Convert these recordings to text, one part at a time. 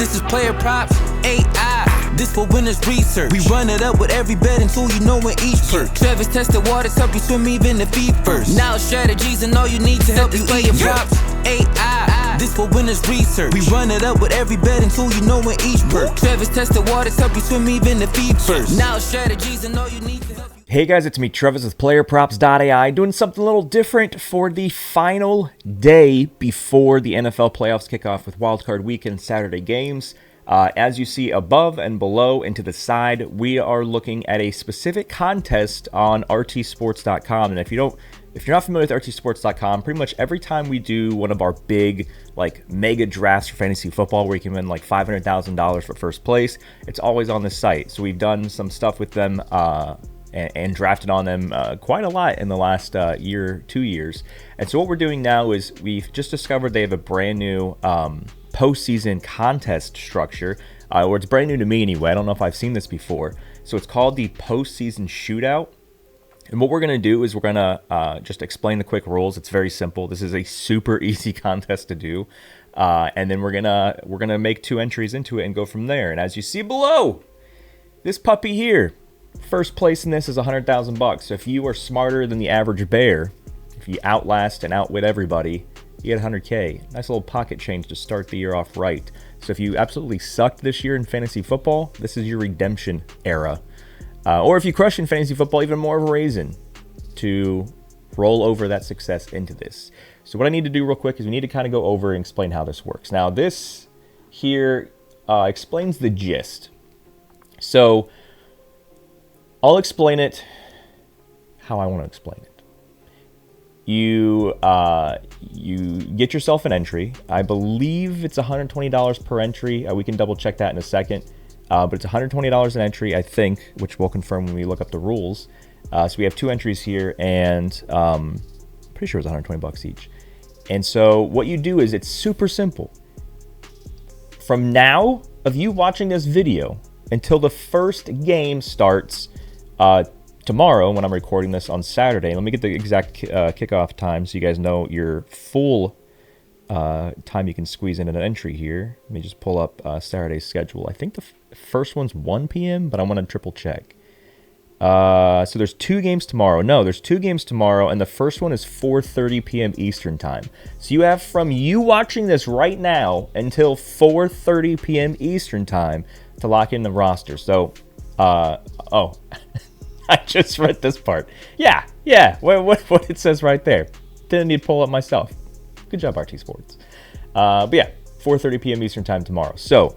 This is PlayerProps.ai. This for winners research. We run it up with every betting tool you know in each perk. Travis tested waters, help you swim even the feet first. Now strategies and all you need to help you PlayerProps.ai. This for winners research. We run it up with every betting tool you know in each perk. Travis tested waters, help you swim even the feet first. Now strategies and all you need to help you. Hey guys, it's me, Travis with PlayerProps.ai, doing something a little different for the final day before the NFL playoffs kick off with wildcard weekend Saturday games. As you see above and below and to the side, we are looking at a specific contest on RTSports.com. And if you're not familiar with RTSports.com, pretty much every time we do one of our big, mega drafts for fantasy football where you can win $500,000 for first place, it's always on this site. So we've done some stuff with them and drafted on them quite a lot in the last 2 years. And so what we're doing now is we've just discovered they have a brand new postseason contest structure, or it's brand new to me anyway. I don't know if I've seen this before. So it's called the Postseason Shootout. And what we're going to do is we're going to just explain the quick rules. It's very simple. This is a super easy contest to do. And then we're gonna make 2 entries into it and go from there. And as you see below, this puppy here, first place in this is $100,000. So if you are smarter than the average bear, if you outlast and outwit everybody, you get 100K. Nice little pocket change to start the year off right. So if you absolutely sucked this year in fantasy football, this is your redemption era. Or if you crush in fantasy football, even more of a reason to roll over that success into this. So what I need to do real quick is we need to kind of go over and explain how this works. Now this here explains the gist. So I'll explain it how I want to explain it. You get yourself an entry. I believe it's $120 per entry. We can double check that in a second. But it's $120 an entry, I think, which we'll confirm when we look up the rules. So we have 2 entries here, and I'm pretty sure it's $120 each. And so what you do is it's super simple. From now of you watching this video until the first game starts tomorrow, when I'm recording this on Saturday. Let me get the exact kickoff time so you guys know your full time you can squeeze in an entry here. Let me just pull up Saturday's schedule. I think the first one's 1 p.m., but I want to triple check. So there's 2 games tomorrow. No, there's 2 games tomorrow, and the first one is 4:30 p.m. Eastern time. So you have from you watching this right now until 4:30 p.m. Eastern time to lock in the roster. So, oh, I just read this part. Yeah, what it says right there. Didn't need to pull up myself. Good job, RT Sports. But yeah, 4:30 p.m. Eastern time tomorrow. So,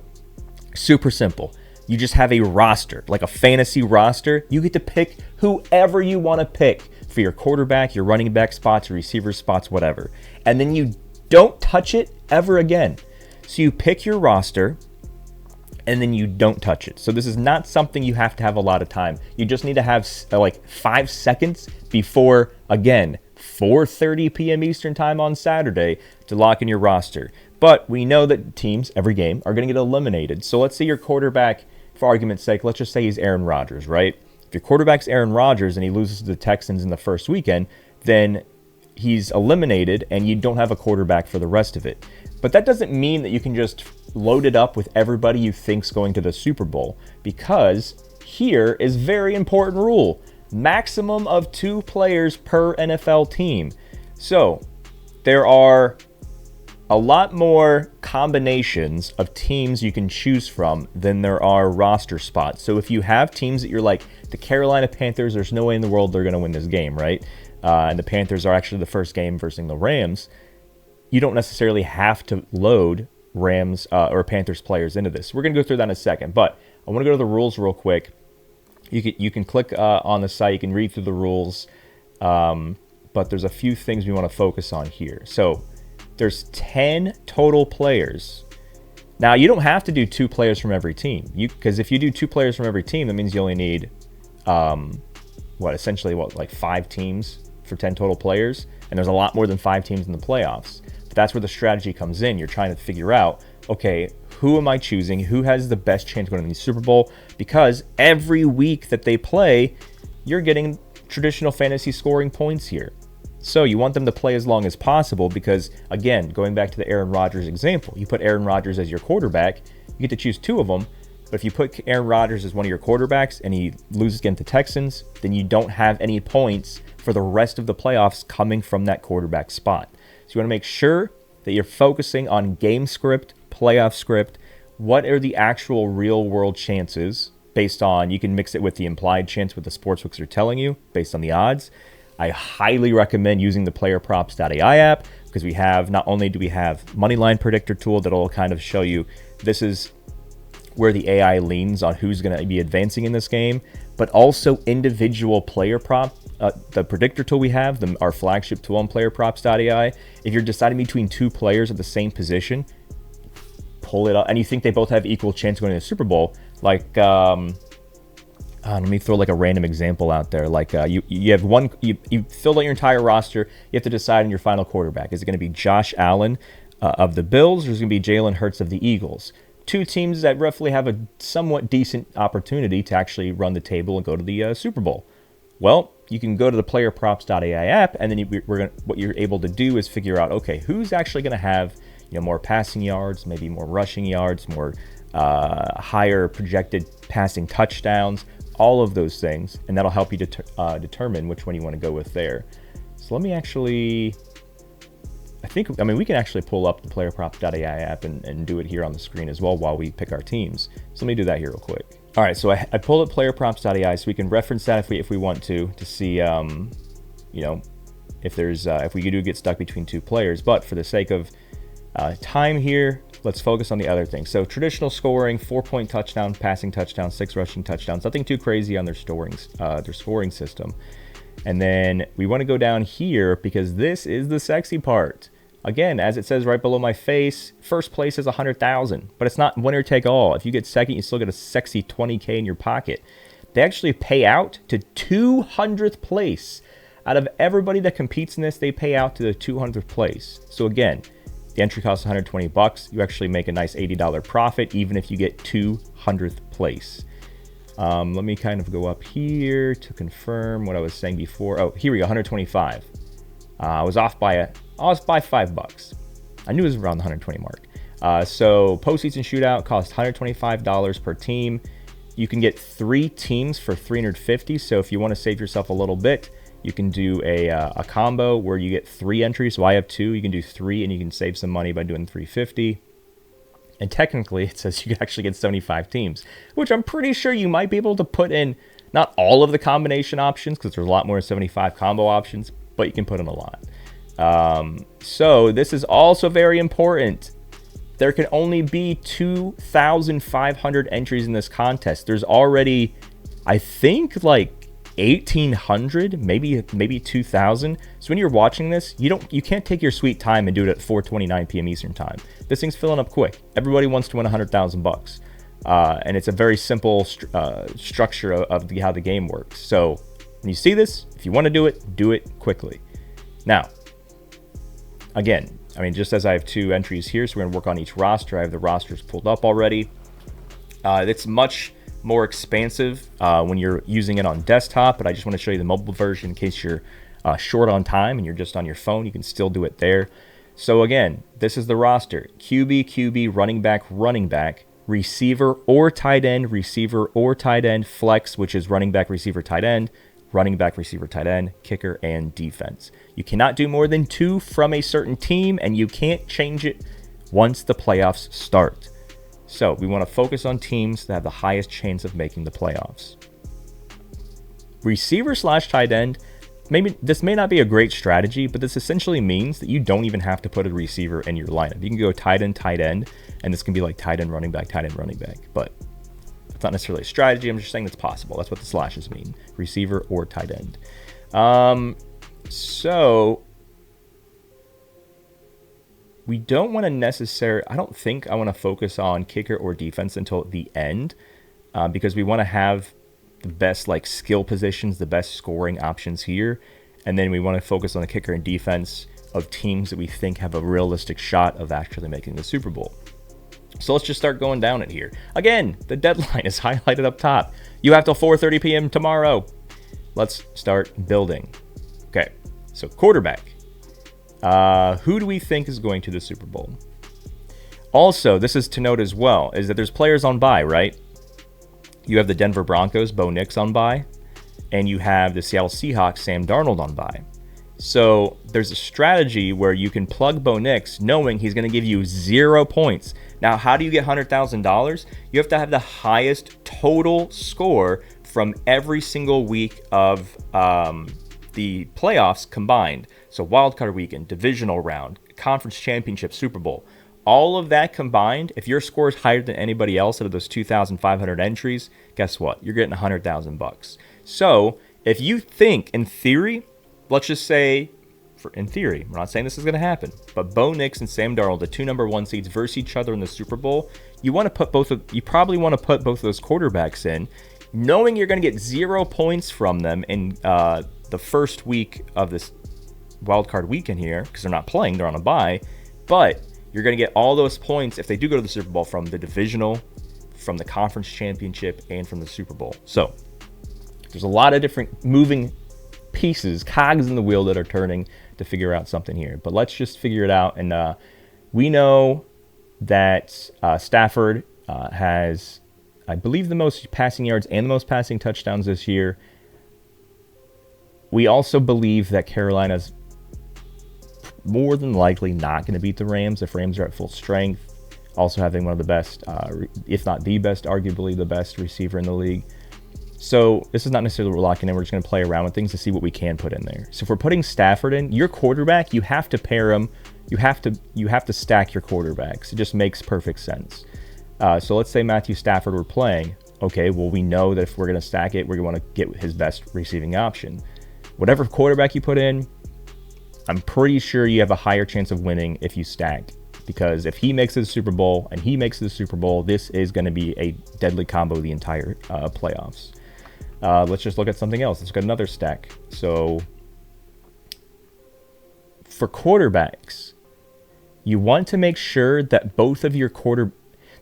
super simple. You just have a roster, like a fantasy roster. You get to pick whoever you want to pick for your quarterback, your running back spots, your receiver spots, whatever. And then you don't touch it ever again. So you pick your roster, and then you don't touch it. So this is not something you have to have a lot of time. You just need to have 5 seconds before, again, 4:30 p.m. Eastern time on Saturday to lock in your roster. But we know that teams, every game, are going to get eliminated. So let's say your quarterback, for argument's sake, let's just say he's Aaron Rodgers, right? If your quarterback's Aaron Rodgers and he loses to the Texans in the first weekend, then he's eliminated and you don't have a quarterback for the rest of it. But that doesn't mean that you can just load it up with everybody you think's going to the Super Bowl, because here is very important rule. Maximum of 2 players per NFL team. So there are a lot more combinations of teams you can choose from than there are roster spots. So if you have teams that you're like, the Carolina Panthers, there's no way in the world they're going to win this game, right? And the Panthers are actually the first game versus the Rams. You don't necessarily have to load Rams or Panthers players into this. We're going to go through that in a second, but I want to go to the rules real quick. You can click on the site, you can read through the rules, but there's a few things we want to focus on here. So there's 10 total players. Now, you don't have to do 2 players from every team, because if you do 2 players from every team, that means you only need, essentially 5 teams for 10 total players, and there's a lot more than 5 teams in the playoffs. But that's where the strategy comes in. You're trying to figure out, okay, who am I choosing? Who has the best chance of going to the Super Bowl? Because every week that they play, you're getting traditional fantasy scoring points here. So you want them to play as long as possible because, again, going back to the Aaron Rodgers example, you put Aaron Rodgers as your quarterback, You get to choose 2 of them. But if you put Aaron Rodgers as one of your quarterbacks and he loses against the Texans, then you don't have any points for the rest of the playoffs coming from that quarterback spot. So you want to make sure that you're focusing on game script, playoff script. What are the actual real world chances based on, you can mix it with the implied chance what the sportsbooks are telling you based on the odds. I highly recommend using the PlayerProps.ai app because we have, not only do we have Moneyline Predictor tool that'll kind of show you this is where the AI leans on who's going to be advancing in this game, but also individual player prop. The predictor tool we have, our flagship tool on PlayerProps.ai, if you're deciding between 2 players at the same position, pull it up, and you think they both have equal chance of going to the Super Bowl, like, let me throw like a random example out there. Like you have one, you filled out your entire roster, you have to decide on your final quarterback. Is it going to be Josh Allen of the Bills, or is it going to be Jalen Hurts of the Eagles? 2 teams that roughly have a somewhat decent opportunity to actually run the table and go to the Super Bowl. Well, you can go to the PlayerProps.ai app, and then what you're able to do is figure out, okay, who's actually going to have more passing yards, maybe more rushing yards, more higher projected passing touchdowns, all of those things, and that'll help you determine which one you want to go with there. So let me actually, we can actually pull up the PlayerProps.ai app and do it here on the screen as well while we pick our teams. So let me do that here real quick. All right, so I pulled up PlayerProps.ai so we can reference that if we want to see, if we do get stuck between 2 players. But for the sake of time here, let's focus on the other things. So traditional scoring, 4-point touchdown, passing touchdown, 6 rushing touchdowns. Nothing too crazy on their scoring system. And then we want to go down here because this is the sexy part. Again, as it says right below my face, first place is 100,000, but it's not winner take all. If you get second, you still get a sexy 20K in your pocket. They actually pay out to 200th place. Out of everybody that competes in this, they pay out to the 200th place. So again, the entry costs $120. You actually make a nice $80 profit, even if you get 200th place. Let me kind of go up here to confirm what I was saying before. Oh, here we go, 125. I was off by $5. I knew it was around the 120 mark. So postseason shootout costs $125 per team. You can get 3 teams for $350. So if you want to save yourself a little bit, you can do a combo where you get 3 entries. So I have 2. You can do 3, and you can save some money by doing $350. And technically, it says you can actually get 75 teams, which I'm pretty sure you might be able to put in not all of the combination options because there's a lot more than 75 combo options, but you can put in a lot. So this is also very important. There can only be 2,500 entries in this contest. There's already, I think, like 1,800, maybe 2,000. So when you're watching this, you can't take your sweet time and do it at 4:29 p.m. Eastern time. This thing's filling up quick. Everybody wants to win $100,000 and it's a very simple structure of how the game works. So when you see this, if you want to do it quickly. Now, again, just as I have 2 entries here, so we're going to work on each roster. I have the rosters pulled up already. It's much more expansive when you're using it on desktop, but I just want to show you the mobile version in case you're short on time and you're just on your phone. You can still do it there. So again, this is the roster: QB, running back, receiver or tight end, flex, which is running back, receiver, tight end, kicker, and defense. You cannot do more than 2 from a certain team, and you can't change it once the playoffs start. So we want to focus on teams that have the highest chance of making the playoffs. Receiver/tight end, maybe this may not be a great strategy, but this essentially means that you don't even have to put a receiver in your lineup. You can go tight end, and this can be like tight end, running back, but it's not necessarily a strategy. I'm just saying it's possible. That's what the slashes mean, receiver or tight end. So we don't want to I don't think I want to focus on kicker or defense until the end because we want to have the best skill positions, the best scoring options here. And then we want to focus on the kicker and defense of teams that we think have a realistic shot of actually making the Super Bowl. So let's just start going down it here. Again, the deadline is highlighted up top. You have till 4:30 p.m. tomorrow. Let's start building. Okay, so quarterback. Who do we think is going to the Super Bowl? Also, this is to note as well, is that there's players on bye, right? You have the Denver Broncos, Bo Nix on bye, and you have the Seattle Seahawks, Sam Darnold on bye. So there's a strategy where you can plug Bo Nix knowing he's going to give you 0 points. Now, how do you get $100,000? You have to have the highest total score from every single week of the playoffs combined. So wildcard weekend, divisional round, conference championship, Super Bowl. All of that combined, if your score is higher than anybody else out of those 2,500 entries, guess what? You're getting $100,000. So if you think, in theory, let's just say, in theory, we're not saying this is going to happen, but Bo Nix and Sam Darnold, the 2 number 1 seeds, versus each other in the Super Bowl, you probably want to put both of those quarterbacks in, knowing you're going to get 0 points from them in the first week of this wildcard weekend here, because they're not playing, they're on a bye, but you're going to get all those points if they do go to the Super Bowl from the divisional, from the conference championship, and from the Super Bowl. So there's a lot of different moving pieces, cogs in the wheel that are turning to figure out something here. But let's just figure it out. And we know that Stafford has, I believe, the most passing yards and the most passing touchdowns this year. We also believe that Carolina's more than likely not going to beat the Rams if Rams are at full strength. Also having one of the best, if not the best, arguably the best receiver in the league. So this is not necessarily what we're locking in. We're just going to play around with things to see what we can put in there. So if we're putting Stafford in, your quarterback, you have to pair him. You have to stack your quarterbacks. It just makes perfect sense. So let's say Matthew Stafford we're playing. Okay, well, we know that if we're going to stack it, we're going to want to get his best receiving option. Whatever quarterback you put in, I'm pretty sure you have a higher chance of winning if you stack. Because if he makes it to the Super Bowl and he makes it to the Super Bowl, this is going to be a deadly combo the entire playoffs. Let's just look at something else. Let's get another stack. So for quarterbacks, you want to make sure that both of your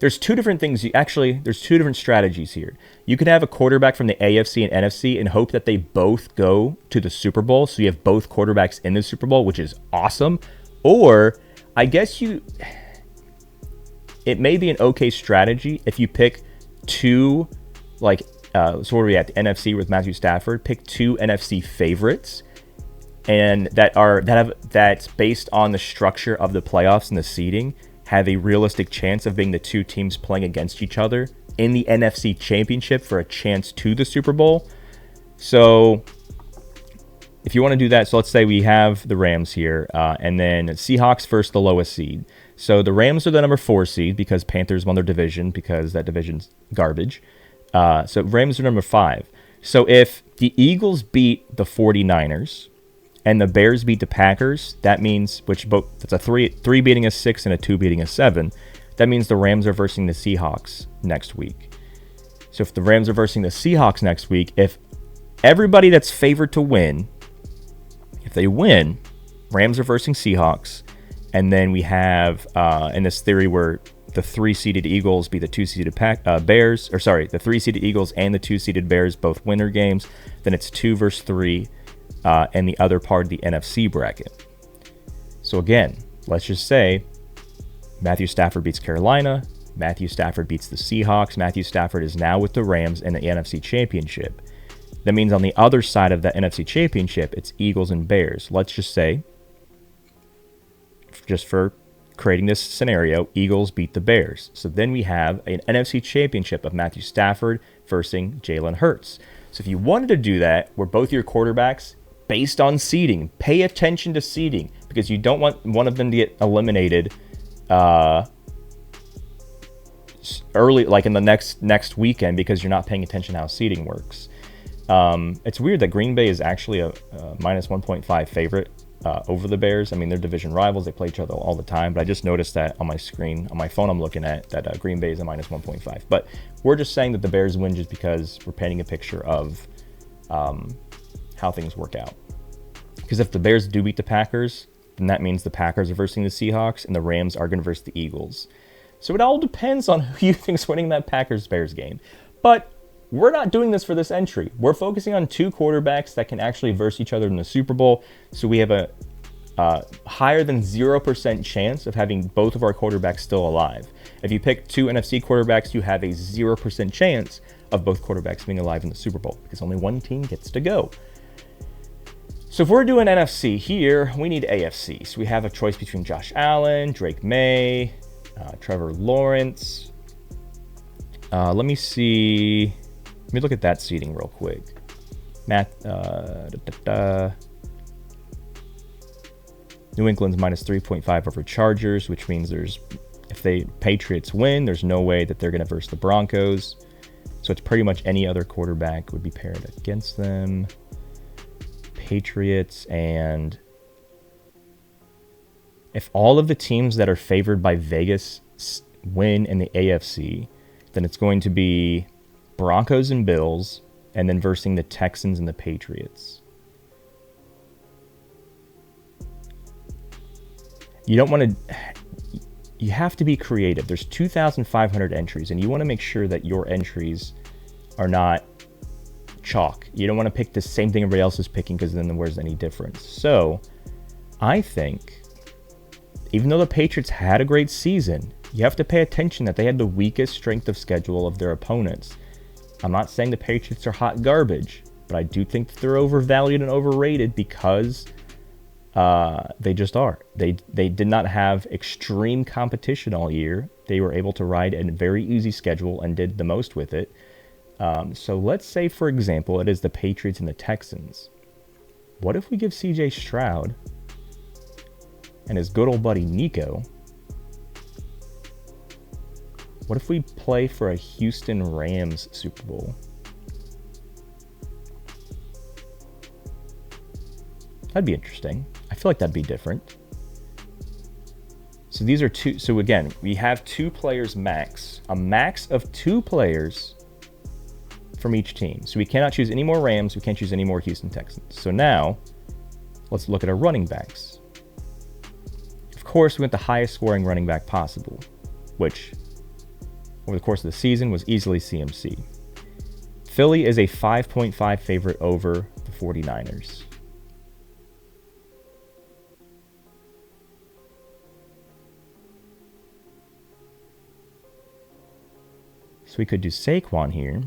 there's two different things. There's two different strategies here. You could have a quarterback from the AFC and NFC and hope that they both go to the Super Bowl. So you have both quarterbacks in the Super Bowl, which is awesome. Or I guess it may be an okay strategy if you pick two, so what are we at? The NFC with Matthew Stafford. Pick 2 NFC favorites, and that's based on the structure of the playoffs and the seeding, have a realistic chance of being the 2 teams playing against each other in the NFC Championship for a chance to the Super Bowl. So if you want to do that, so let's say we have the Rams here, and then Seahawks first, the lowest seed. So the Rams are the number 4 seed because Panthers won their division because that division's garbage. So Rams are number 5. So if the Eagles beat the 49ers and the Bears beat the Packers, that means, that's a 3 beating a 6 and a 2 beating a 7. That means the Rams are versing the Seahawks next week. So if the Rams are versing the Seahawks next week, if everybody that's favored to win, if they win, Rams are versing Seahawks, and then we have in this theory where the 3-seeded Eagles beat the 2-seeded Bears, the 3-seeded Eagles and the 2-seeded Bears both win their games, then it's 2 versus 3 in the other part of the NFC bracket. So again, let's just say Matthew Stafford beats Carolina, Matthew Stafford beats the Seahawks, Matthew Stafford is now with the Rams in the NFC Championship. That means on the other side of that NFC Championship, it's Eagles and Bears. Let's just say, just for creating this scenario, Eagles beat the Bears. So then we have an NFC Championship of Matthew Stafford versus Jalen Hurts. So if you wanted to do that, where both your quarterbacks, based on seeding, pay attention to seeding, because you don't want one of them to get eliminated early, like in the next weekend, because you're not paying attention to how seeding works. It's weird that Green Bay is actually a minus 1.5 favorite over the Bears. I mean, they're division rivals. They play each other all the time. But I just noticed that on my screen, on my phone I'm looking at, that Green Bay is a minus 1.5. But we're just saying that the Bears win just because we're painting a picture of how things work out. Because if the Bears do beat the Packers, then that means the Packers are versing the Seahawks and the Rams are going to verse the Eagles. So it all depends on who you think's winning that Packers-Bears game. But we're not doing this for this entry. We're focusing on 2 quarterbacks that can actually verse each other in the Super Bowl. So we have a higher than 0% chance of having both of our quarterbacks still alive. If you pick two NFC quarterbacks, you have a 0% chance of both quarterbacks being alive in the Super Bowl because only one team gets to go. So if we're doing NFC here, we need AFC. So we have a choice between Josh Allen, Drake May, Trevor Lawrence. Let me look at that seeding real quick. New England's minus 3.5 over Chargers, which means if the Patriots win, there's no way that they're going to verse the Broncos. So it's pretty much any other quarterback would be paired against them. Patriots, and if all of the teams that are favored by Vegas win in the AFC, then it's going to be Broncos and Bills, and then versing the Texans and the Patriots. You don't want to... You have to be creative. There's 2,500 entries, and you want to make sure that your entries are not chalk. You don't want to pick the same thing everybody else is picking, because then where's any difference? So I think, even though the Patriots had a great season, you have to pay attention that they had the weakest strength of schedule of their opponents. I'm not saying the Patriots are hot garbage, but I do think that they're overvalued and overrated because they just are. They did not have extreme competition all year. They were able to ride a very easy schedule and did the most with it. So let's say, for example, it is the Patriots and the Texans. What if we give CJ Stroud and his good old buddy Nico? What if we play for a Houston Rams Super Bowl? That'd be interesting. I feel like that'd be different. So these are two. So again, we have two players max. A max of two players from each team. So we cannot choose any more Rams. We can't choose any more Houston Texans. So now, let's look at our running backs. Of course, we went the highest scoring running back possible, which over the course of the season was easily CMC. Philly is a 5.5 favorite over the 49ers. So we could do Saquon here,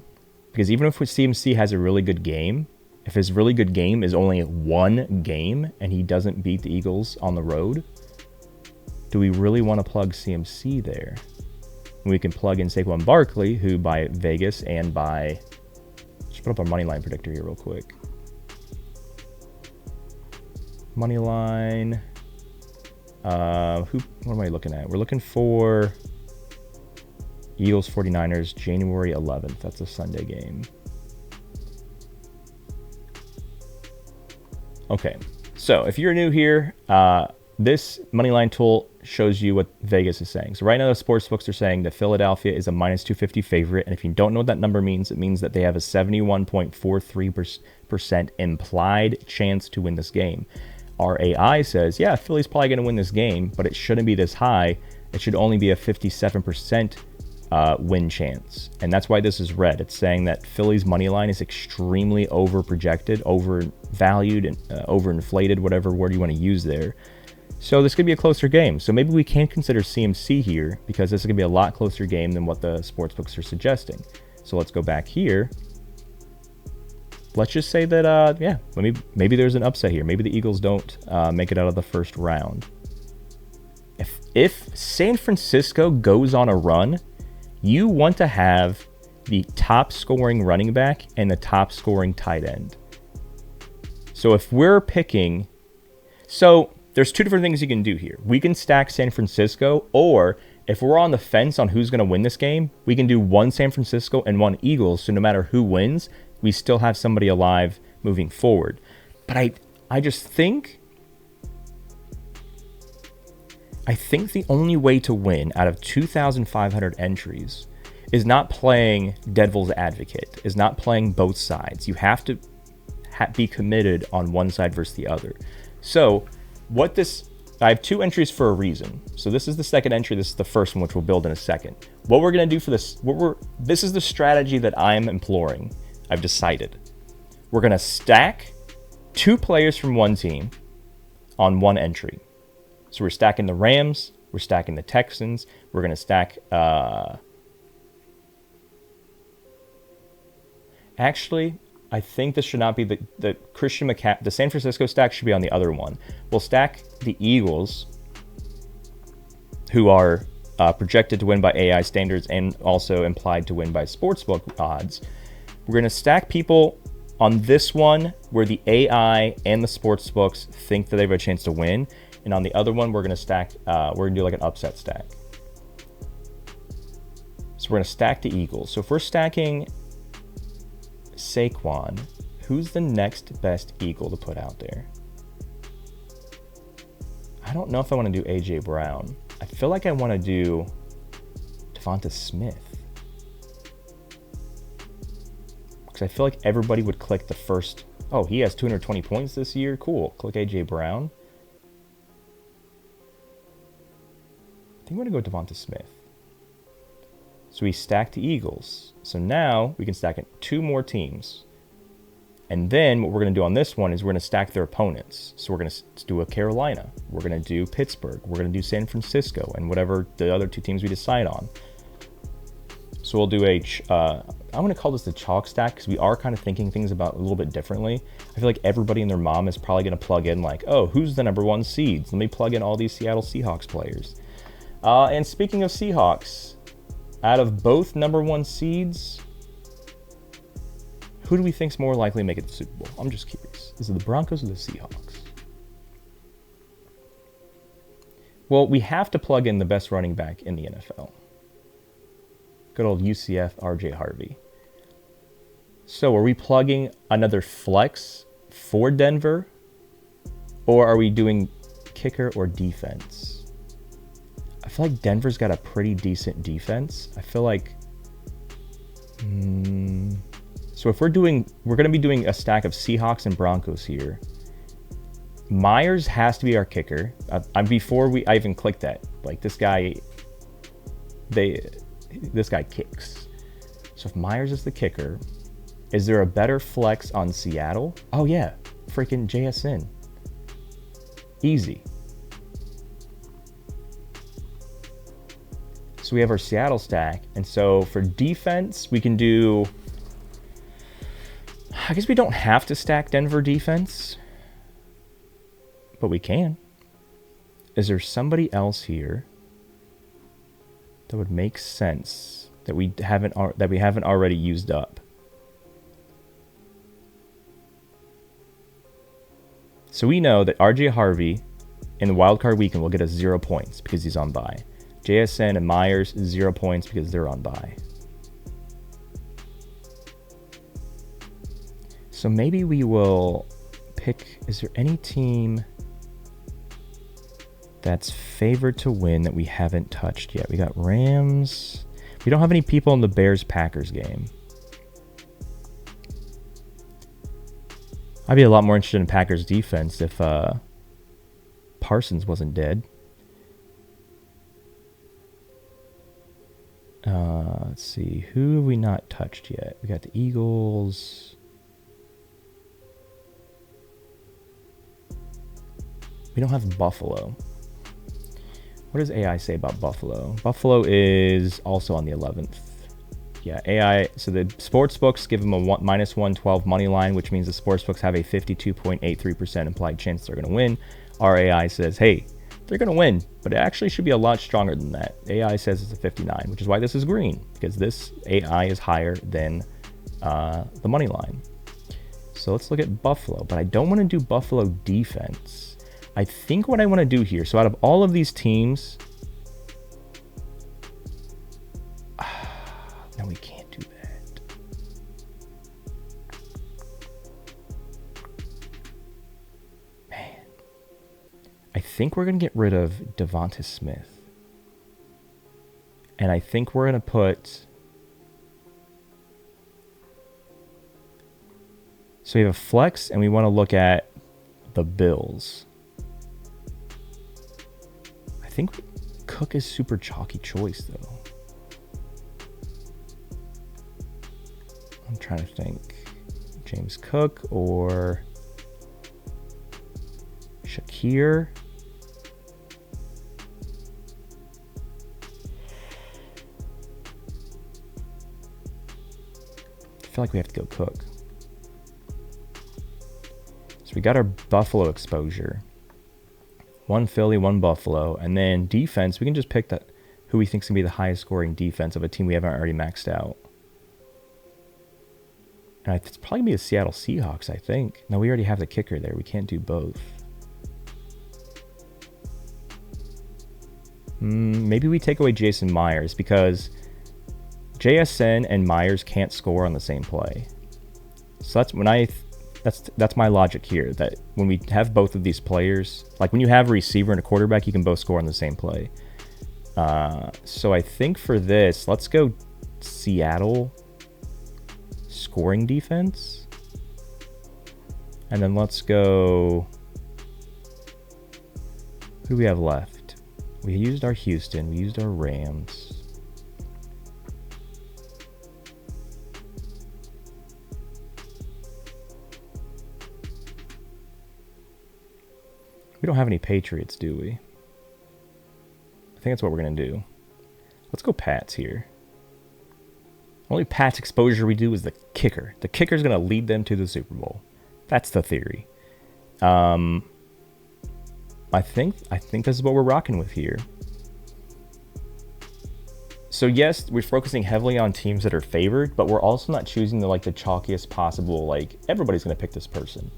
because even if CMC has a really good game, if his really good game is only one game and he doesn't beat the Eagles on the road, do we really want to plug CMC there? We can plug in Saquon Barkley, who by Vegas and by... Let's put up a money line predictor here real quick. Money line. What am I looking at? We're looking for Eagles 49ers, January 11th. That's a Sunday game. Okay, so if you're new here, this moneyline tool shows you what Vegas is saying. So right now the sports books are saying that Philadelphia is a minus 250 favorite. And if you don't know what that number means, it means that they have a 71.43% implied chance to win this game. Our AI says, yeah, Philly's probably going to win this game, but it shouldn't be this high. It should only be a 57% win chance. And that's why this is red. It's saying that Philly's money line is extremely over-projected, overvalued, and overinflated, whatever word you want to use there. So this could be a closer game. So maybe we can consider CMC here, because this is going to be a lot closer game than what the sportsbooks are suggesting. So let's go back here. Let's just say that, yeah, maybe there's an upset here. Maybe the Eagles don't make it out of the first round. If San Francisco goes on a run, you want to have the top scoring running back and the top scoring tight end. So if we're picking... So there's two different things you can do here. We can stack San Francisco, or if we're on the fence on who's going to win this game, we can do one San Francisco and one Eagles. So no matter who wins, we still have somebody alive moving forward. But I just think... I think the only way to win out of 2,500 entries is not playing devil's advocate, is not playing both sides. You have to be committed on one side versus the other. So I have two entries for a reason. So this is the second entry. This is the first one, which we'll build in a second. What we're going to do for this, this is the strategy that I'm employing. I've decided. We're going to stack two players from one team on one entry. So we're stacking the Rams, we're stacking the Texans, we're going to stack... Actually, I think this should not be the Christian McCaffrey. The San Francisco stack should be on the other one. We'll stack the Eagles, who are projected to win by AI standards and also implied to win by sportsbook odds. We're going to stack people on this one where the AI and the sportsbooks think that they have a chance to win. And on the other one, we're going to stack, we're going to do like an upset stack. So we're going to stack the Eagles. So if we're stacking Saquon, who's the next best Eagle to put out there? I don't know if I want to do AJ Brown. I feel like I want to do Devonta Smith. Because I feel like everybody would click the first. Oh, he has 220 points this year. Cool. Click AJ Brown. I think I'm going to go with Devonta Smith. So we stack the Eagles. So now we can stack it 2 more teams. And then what we're going to do on this one is we're going to stack their opponents. So we're going to do a Carolina. We're going to do Pittsburgh. We're going to do San Francisco and whatever the other 2 teams we decide on. So we'll do I'm going to call this the chalk stack because we are kind of thinking things about a little bit differently. I feel like everybody and their mom is probably going to plug in like, oh, who's the number 1 seeds? Let me plug in all these Seattle Seahawks players. And speaking of Seahawks, out of both number 1 seeds, who do we think's more likely to make it to the Super Bowl? I'm just curious. Is it the Broncos or the Seahawks? Well, we have to plug in the best running back in the NFL. Good old UCF RJ Harvey. So are we plugging another flex for Denver? Or are we doing kicker or defense? I feel like Denver's got a pretty decent defense. I feel like... So if we're going to be doing a stack of Seahawks and Broncos here. Myers has to be our kicker. Before I even clicked that, like this guy kicks. So if Myers is the kicker, is there a better flex on Seattle? Oh yeah, freaking JSN. Easy. So we have our Seattle stack, and so for defense, we can do... I guess we don't have to stack Denver defense, but we can. Is there somebody else here that would make sense that we haven't already used up? So we know that RJ Harvey in the wildcard weekend will get us 0 points because he's on bye. JSN and Myers 0 points because they're on bye. So maybe we will pick, is there any team that's favored to win that we haven't touched yet? We got Rams. We don't have any people in the Bears-Packers game. I'd be a lot more interested in Packers defense if Parsons wasn't dead. Let's see. Who have we not touched yet? We got the Eagles. We don't have Buffalo. What does AI say about Buffalo? Buffalo is also on the 11th. Yeah, AI. So the sportsbooks give them a minus 112 money line, which means the sportsbooks have a 52.83% implied chance they're going to win. Our AI says, hey, they're going to win, but it actually should be a lot stronger than that. AI says it's a 59, which is why this is green, because this AI is higher than the money line. So let's look at Buffalo, but I don't want to do Buffalo defense. I think what I want to do here, so out of all of these teams, no, we can't do that. Man. I think we're going to get rid of Devonta Smith. And I think we're going to put... So we have a flex, and we want to look at the Bills. I think Cook is super chalky choice, though. I'm trying to think. James Cook or Shaquille here. I feel like we have to go Cook. So we got our Buffalo exposure. 1 Philly, 1 Buffalo. And then defense, we can just pick that who we think is going to be the highest scoring defense of a team we haven't already maxed out. And it's probably going to be the Seattle Seahawks, I think. No, we already have the kicker there. We can't do both. Maybe we take away Jason Myers because JSN and Myers can't score on the same play. So that's when that's my logic here, that when we have both of these players, like when you have a receiver and a quarterback, you can both score on the same play. So I think for this, let's go Seattle scoring defense. And then let's go... Who do we have left? We used our Houston. We used our Rams. We don't have any Patriots, do we? I think that's what we're going to do. Let's go Pats here. Only Pats exposure we do is the kicker. The kicker is going to lead them to the Super Bowl. That's the theory. I think this is what we're rocking with here. So yes, we're focusing heavily on teams that are favored, but we're also not choosing the chalkiest possible, everybody's going to pick this person.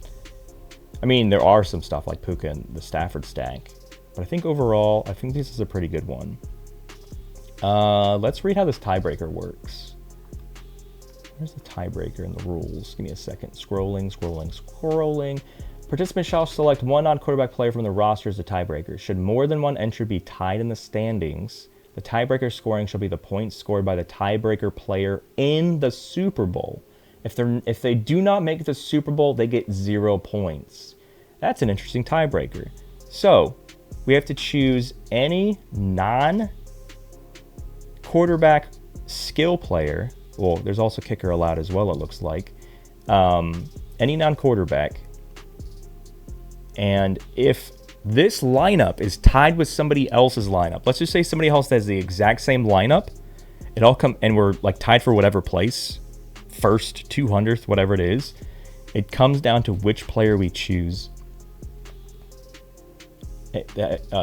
I mean, there are some stuff like Puka and the Stafford stack, but I think overall, I think this is a pretty good one. Let's read how this tiebreaker works. Where's the tiebreaker in the rules? Give me a second. Scrolling. Participants shall select one non-quarterback player from the roster as the tiebreaker. Should more than one entry be tied in the standings, the tiebreaker scoring shall be the points scored by the tiebreaker player in the Super Bowl. If they do not make the Super Bowl, they get 0 points. That's an interesting tiebreaker. So we have to choose any non-quarterback skill player. Well, there's also kicker allowed as well, it looks like. Any non-quarterback. And if this lineup is tied with somebody else's lineup, let's just say somebody else has the exact same lineup, and we're tied for whatever place, first, 200th, whatever it is, it comes down to which player we choose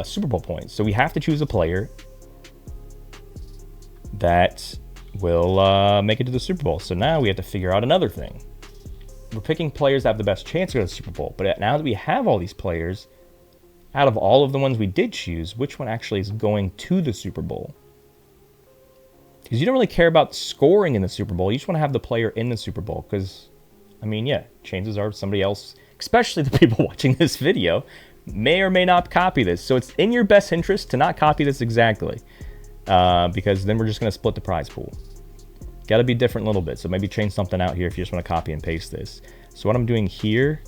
Super Bowl points. So we have to choose a player that will make it to the Super Bowl. So now we have to figure out another thing. We're picking players that have the best chance to go to the Super Bowl. But now that we have all these players, out of all of the ones we did choose, which one actually is going to the Super Bowl? Because you don't really care about scoring in the Super Bowl. You just want to have the player in the Super Bowl. Because, chances are somebody else, especially the people watching this video, may or may not copy this. So it's in your best interest to not copy this exactly. Because then we're just going to split the prize pool. Got to be different a little bit. So maybe change something out here if you just want to copy and paste this. So what I'm doing here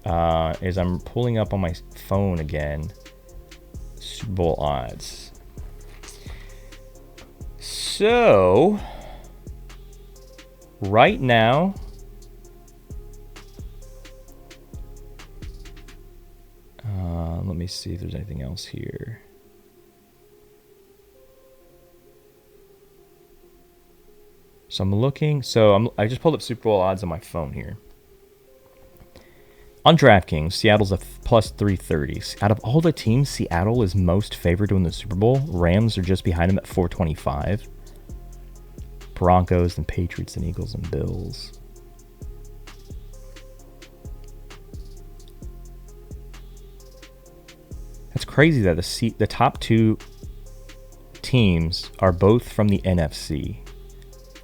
is I'm pulling up on my phone again Super Bowl odds. So right now, let me see if there's anything else here. So I'm looking. I just pulled up Super Bowl odds on my phone here. On DraftKings, Seattle's a plus 330. Out of all the teams, Seattle is most favored to win the Super Bowl. Rams are just behind them at 425. Broncos, and Patriots, and Eagles, and Bills. That's crazy that the top two teams are both from the NFC.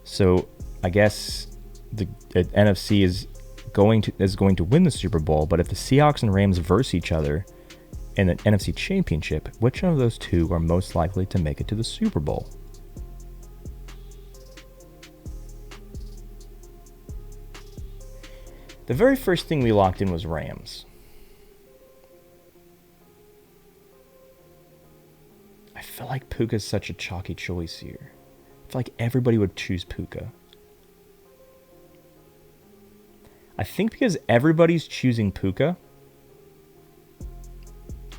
So I guess the NFC is going to win the Super Bowl, but if the Seahawks and Rams verse each other in the NFC Championship, which one of those two are most likely to make it to the Super Bowl? The very first thing we locked in was Rams. I feel like Puka's such a chalky choice here. I feel like everybody would choose Puka. I think because everybody's choosing Puka,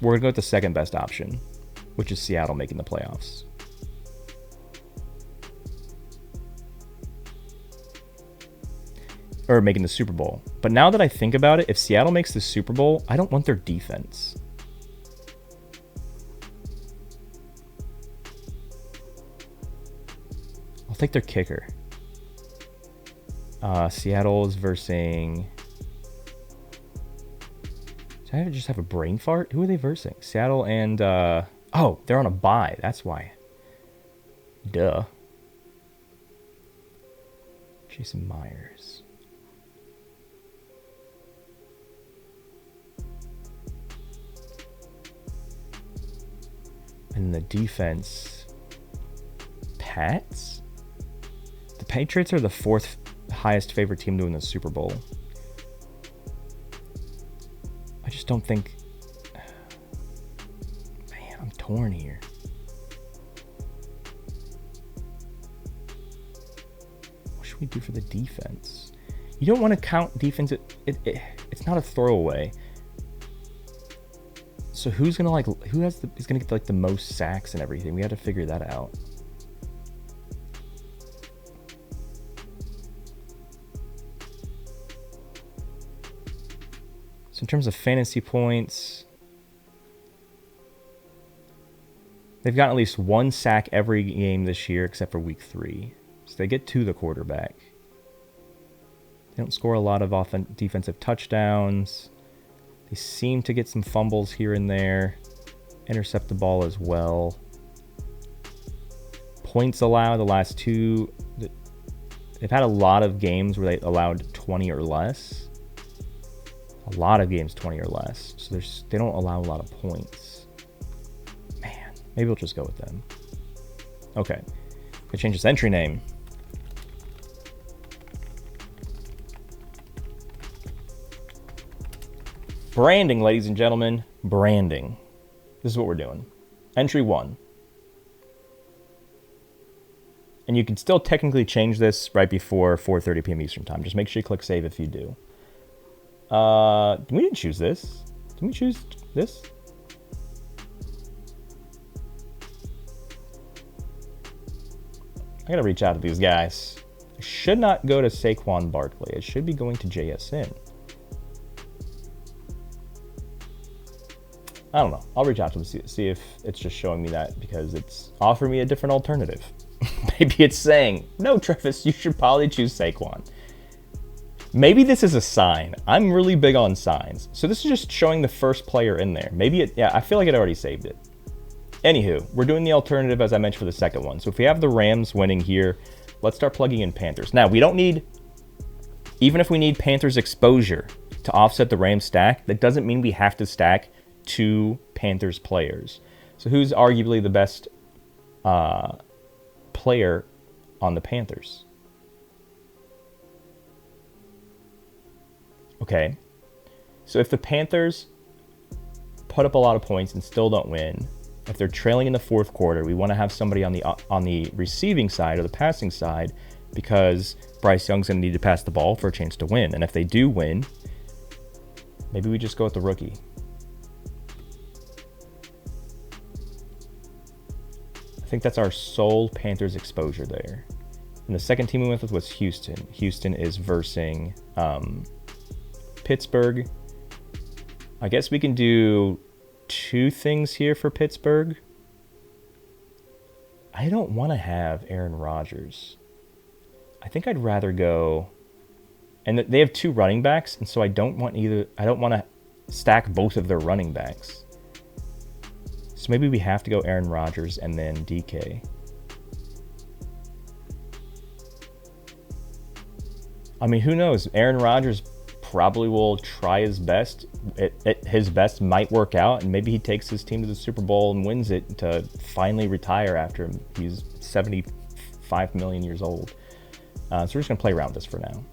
We're going to go with the second best option, which is Seattle making the playoffs. Or making the Super Bowl. But now that I think about it, if Seattle makes the Super Bowl, I don't want their defense. I'll take their kicker. Seattle is versing... Did I just have a brain fart? Who are they versing? Seattle and... Oh, they're on a bye. That's why. Duh. Jason Myers. And the defense... Pats? The Patriots are the fourth highest favorite team to win the Super Bowl. I just don't think... Man, I'm torn here. What should we do for the defense? You don't want to count defense. It's not a throwaway. So who's gonna is gonna get like the most sacks and everything? We had to figure that out. So in terms of fantasy points, they've gotten at least one sack every game this year except for week 3. So they get to the quarterback. They don't score a lot of defensive touchdowns. They seem to get some fumbles here and there. Intercept the ball as well. Points allowed, the last 2. They've had a lot of games where they allowed 20 or less. A lot of games 20 or less. So they don't allow a lot of points. Man, maybe we'll just go with them. Okay. Gonna change this entry name. Branding, ladies and gentlemen. Branding. This is what we're doing. Entry 1. And you can still technically change this right before 4:30 p.m. Eastern Time. Just make sure you click save if you do. We didn't choose this. Did we choose this? I gotta reach out to these guys. It should not go to Saquon Barkley. It should be going to JSN. I don't know. I'll reach out to them, see if it's just showing me that because it's offering me a different alternative. Maybe it's saying, no, Travis, you should probably choose Saquon. Maybe this is a sign. I'm really big on signs. So this is just showing the first player in there. Maybe it, yeah, I feel like it already saved it. Anywho, we're doing the alternative as I mentioned for the second one. So if we have the Rams winning here, let's start plugging in Panthers. Now, we don't need, even if we need Panthers exposure to offset the Rams stack, that doesn't mean we have to stack 2 Panthers players. So who's arguably the best player on the Panthers? Okay. So if the Panthers put up a lot of points and still don't win, if they're trailing in the fourth quarter, we want to have somebody on the receiving side or the passing side because Bryce Young's going to need to pass the ball for a chance to win. And if they do win, maybe we just go with the rookie. I think that's our sole Panthers exposure there. And the second team we went with was Houston. Houston is versing Pittsburgh. I guess we can do 2 things here for Pittsburgh. I don't want to have Aaron Rodgers. I think I'd rather go... And they have 2 running backs, and so I don't want to stack both of their running backs. So maybe we have to go Aaron Rodgers and then DK. I mean, who knows? Aaron Rodgers probably will try his best. His best might work out, and maybe he takes his team to the Super Bowl and wins it to finally retire after he's 75 million years old. So we're just going to play around with this for now.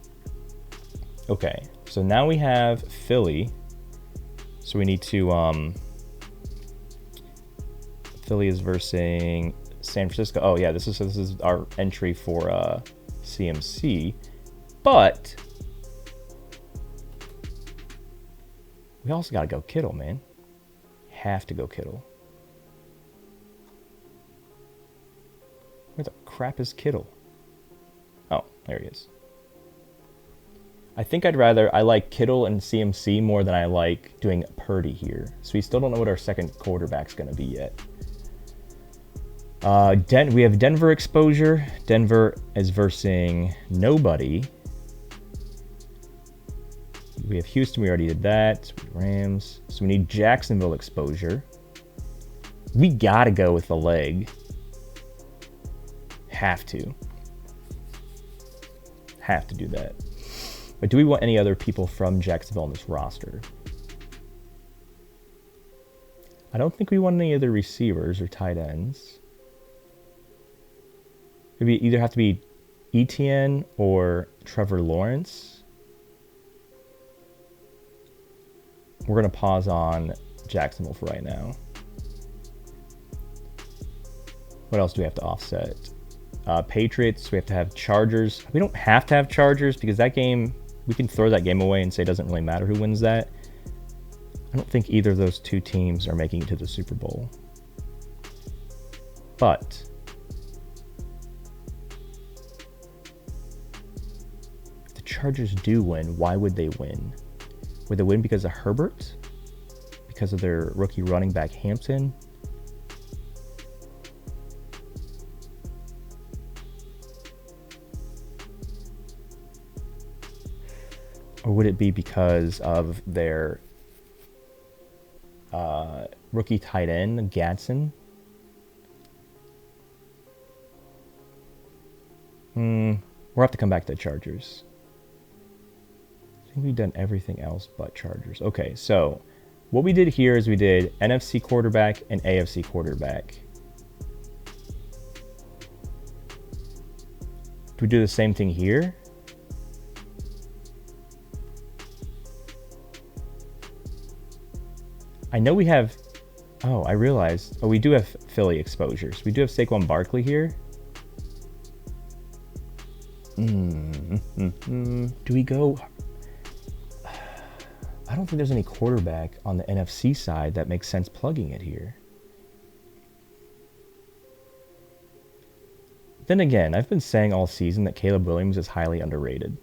Okay, so now we have Philly. So we need to... Philly is versing San Francisco. Oh yeah, this is our entry for CMC. But we also got to go Kittle, man. have to go Kittle. Where the crap is Kittle? Oh, there he is. I think I like Kittle and CMC more than I like doing Purdy here. So we still don't know what our second quarterback's going to be yet. We have Denver exposure. Denver is versing nobody. We have Houston. We already did that. Rams. So we need Jacksonville exposure. We got to go with the leg. Have to do that. But do we want any other people from Jacksonville on this roster? I don't think we want any other receivers or tight ends. We either have to be Etienne or Trevor Lawrence. We're going to pause on Jacksonville for right now. What else do we have to offset? Patriots, we have to have Chargers. We don't have to have Chargers because that game, we can throw that game away and say it doesn't really matter who wins that. I don't think either of those two teams are making it to the Super Bowl. But if the Chargers do win, why would they win? Would they win because of Herbert? Because of their rookie running back Hampton? Or would it be because of their rookie tight end, Gadsden? We'll have to come back to the Chargers. I think we've done everything else but Chargers. Okay, so what we did here is we did NFC quarterback and AFC quarterback. Do we do the same thing here? I know we have... Oh, I realized. Oh, we do have Philly exposures. We do have Saquon Barkley here. Do we go... I don't think there's any quarterback on the NFC side that makes sense plugging it here. Then again, I've been saying all season that Caleb Williams is highly underrated.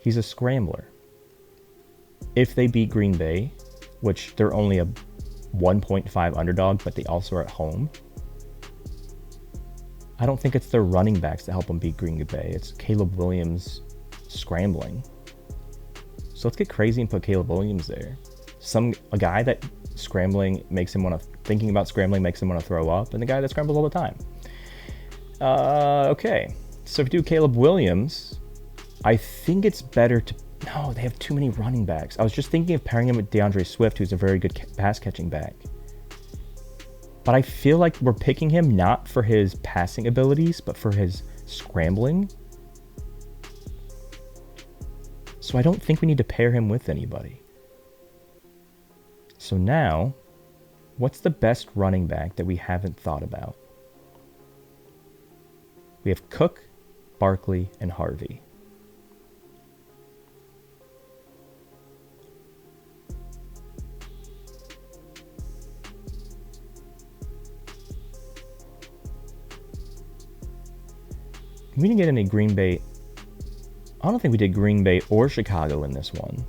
He's a scrambler. If they beat Green Bay, which they're only a 1.5 underdog, but they also are at home, I don't think it's their running backs that help them beat Green Bay. It's Caleb Williams scrambling. So let's get crazy and put Caleb Williams there. A guy that thinking about scrambling makes him want to throw up, and the guy that scrambles all the time. Okay, so if we do Caleb Williams, I think it's better to... No, they have too many running backs. I was just thinking of pairing him with DeAndre Swift, who's a very good pass-catching back. But I feel like we're picking him not for his passing abilities, but for his scrambling. So I don't think we need to pair him with anybody. So now, what's the best running back that we haven't thought about? We have Cook, Barkley, and Harvey. We didn't get any Green Bay. I don't think we did Green Bay or Chicago in this one.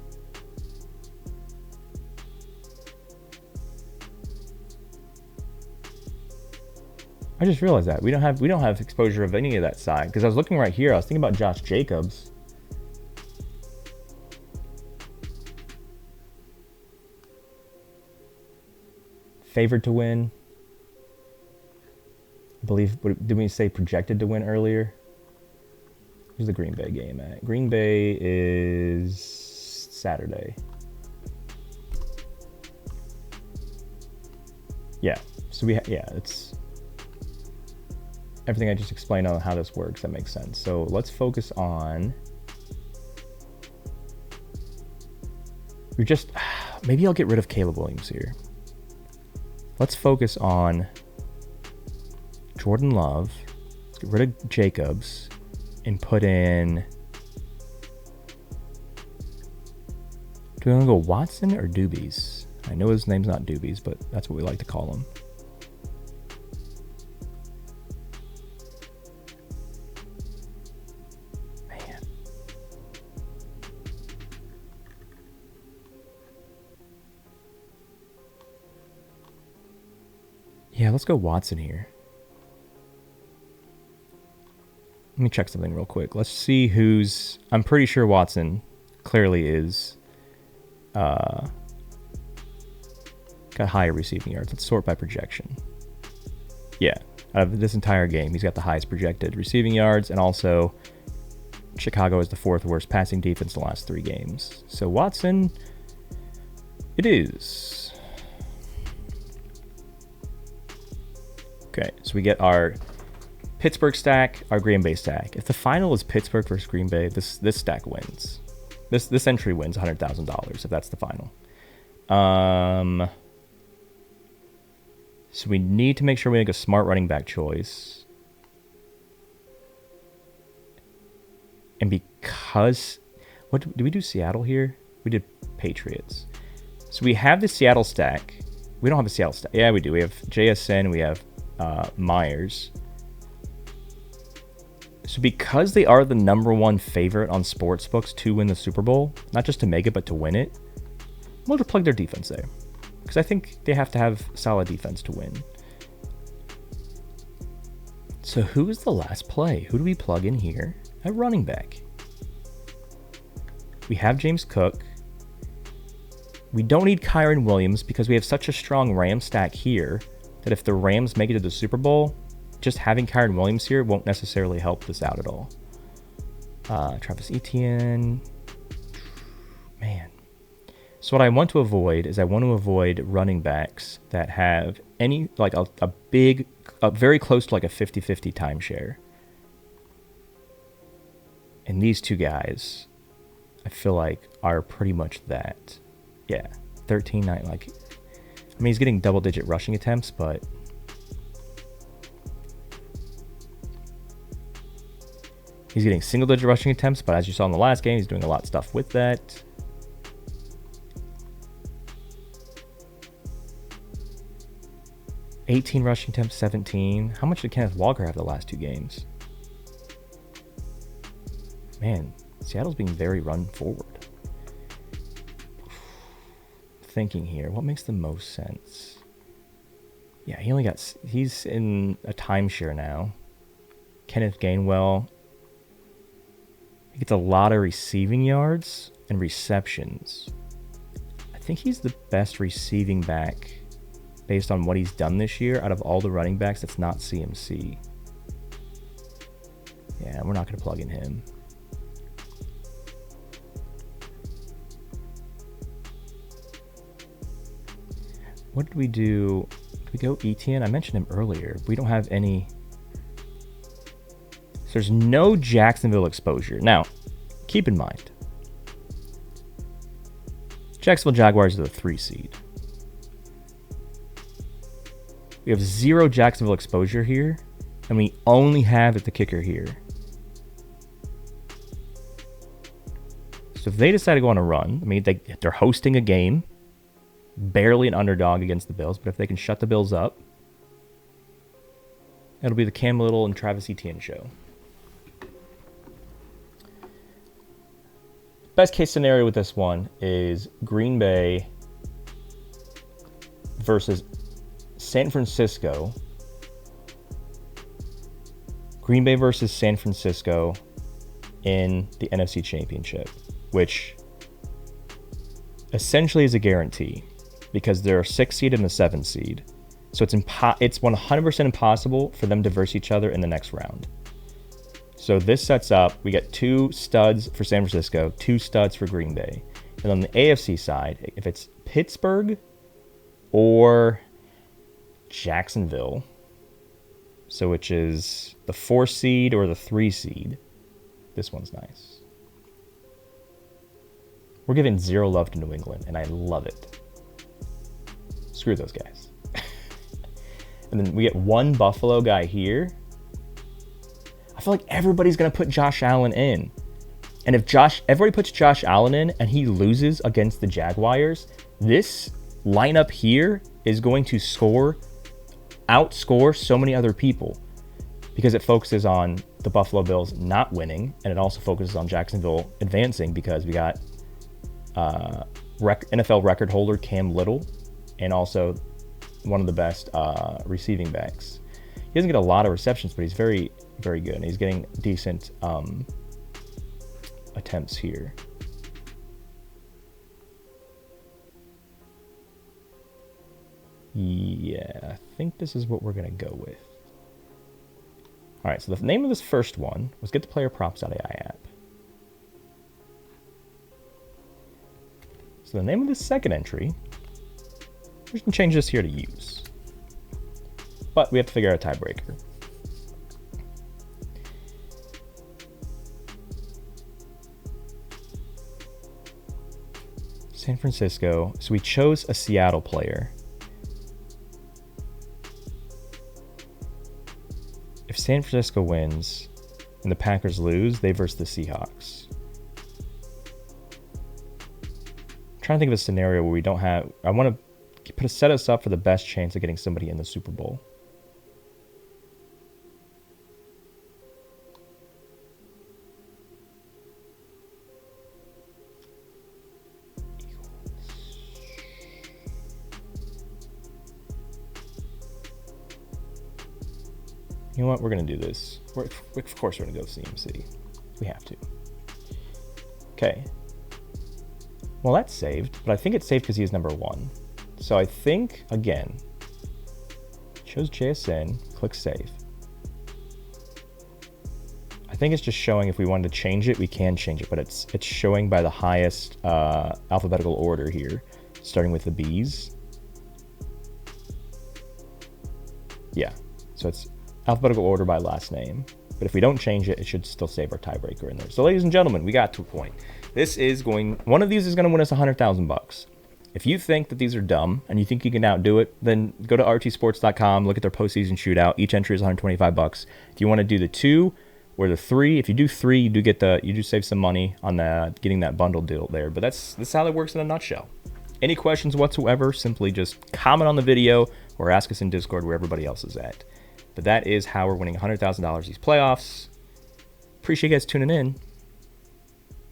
I just realized that we don't have exposure of any of that side, because I was looking right here. I was thinking about Josh Jacobs. Favored to win. I believe, did we say projected to win earlier? Where's the Green Bay game at? Green Bay is Saturday. Yeah. So it's everything I just explained on how this works. That makes sense. So let's focus on. Maybe I'll get rid of Caleb Williams here. Let's focus on Jordan Love. Let's get rid of Jacobs. And put in... Do we want to go Watson or Doobies? I I know his name's not Doobies, but that's what we like to call him. Man. Yeah, let's go Watson here. Let me check something real quick. Let's see who's... I'm pretty sure Watson clearly is... got higher receiving yards. Let's sort by projection. Yeah, out of this entire game, he's got the highest projected receiving yards, and also Chicago is the 4th worst passing defense in the last 3 games. So Watson, it is. Okay, so we get our Pittsburgh stack, our Green Bay stack. If the final is Pittsburgh versus Green Bay, this stack wins. This entry wins $100,000 if that's the final. So we need to make sure we make a smart running back choice. And because... What did we do Seattle here? We did Patriots. So we have the Seattle stack. We don't have a Seattle stack. Yeah, we do. We have JSN. We have Myers. So because they are the #1 favorite on sportsbooks to win the Super Bowl, not just to make it, but to win it, we'll just plug their defense there. Because I think they have to have solid defense to win. So who is the last play? Who do we plug in here at running back? We have James Cook. We don't need Kyron Williams because we have such a strong Ram stack here that if the Rams make it to the Super Bowl, just having Kyron Williams here won't necessarily help this out at all. Travis Etienne. Man. So what I want to avoid is I want to avoid running backs that have any, like a very close to like a 50-50 timeshare. And these two guys, I feel like are pretty much that. Yeah, 13-9, like, I mean, he's getting double-digit rushing attempts, but he's getting single-digit rushing attempts, but as you saw in the last game, he's doing a lot of stuff with that. $18 rushing attempts, 17. How much did Kenneth Walker have the last 2 games? Man, Seattle's being very run forward. Thinking here, what makes the most sense? Yeah, he's in a timeshare now. Kenneth Gainwell, he gets a lot of receiving yards and receptions. I think he's the best receiving back based on what he's done this year out of all the running backs that's not CMC. Yeah, we're not going to plug in him. What did we do? Did we go Etienne? I mentioned him earlier. We don't have any. So there's no Jacksonville exposure. Now, keep in mind, Jacksonville Jaguars are the 3 seed. We have 0 Jacksonville exposure here, and we only have at the kicker here. So if they decide to go on a run, I mean, they're hosting a game, barely an underdog against the Bills, but if they can shut the Bills up, it'll be the Cam Little and Travis Etienne show. Best case scenario with this one is Green Bay versus San Francisco. Green Bay versus San Francisco in the NFC Championship, which essentially is a guarantee because they're a 6 seed and a 7 seed. So it's 100% impossible for them to verse each other in the next round. So this sets up, we get 2 studs for San Francisco, 2 studs for Green Bay. And on the AFC side, if it's Pittsburgh or Jacksonville, so which is the 4 seed or the 3 seed, this one's nice. We're giving 0 love to New England, and I love it. Screw those guys. And then we get 1 Buffalo guy here. I feel like everybody's going to put Josh Allen in. And if everybody puts Josh Allen in and he loses against the Jaguars, this lineup here is going to outscore so many other people because it focuses on the Buffalo Bills not winning, and it also focuses on Jacksonville advancing because we got NFL record holder Cam Little and also one of the best receiving backs. He doesn't get a lot of receptions, but he's very, very good. And he's getting decent attempts here. Yeah, I think this is what we're going to go with. All right, so the name of this first one was get the PlayerProps.ai app. So the name of this second entry, we can change this here to use. But we have to figure out a tiebreaker. San Francisco. So we chose a Seattle player. If San Francisco wins and the Packers lose, they versus the Seahawks. I'm trying to think of a scenario where we don't have... I want to set us up for the best chance of getting somebody in the Super Bowl. You know what? We're going to do this. Of course, we're going to go CMC. We have to. Okay. Well, that's saved, but I think it's saved because he's number 1. So I think, again, chose JSN, click save. I think it's just showing if we wanted to change it, we can change it, but it's showing by the highest alphabetical order here, starting with the B's. Yeah, so it's alphabetical order by last name. But if we don't change it, it should still save our tiebreaker in there. So ladies and gentlemen, we got to a point. One of these is going to win us $100,000. If you think that these are dumb and you think you can outdo it, then go to RTSports.com, look at their postseason shootout. Each entry is $125. If you want to do the 2 or the 3, if you do 3, you do save some money on getting that bundle deal there. But that's how that works in a nutshell. Any questions whatsoever, simply just comment on the video or ask us in Discord where everybody else is at. But that is how we're winning $100,000 these playoffs. Appreciate you guys tuning in.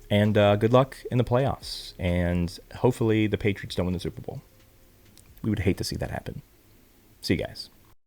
And good luck in the playoffs. And hopefully the Patriots don't win the Super Bowl. We would hate to see that happen. See you guys.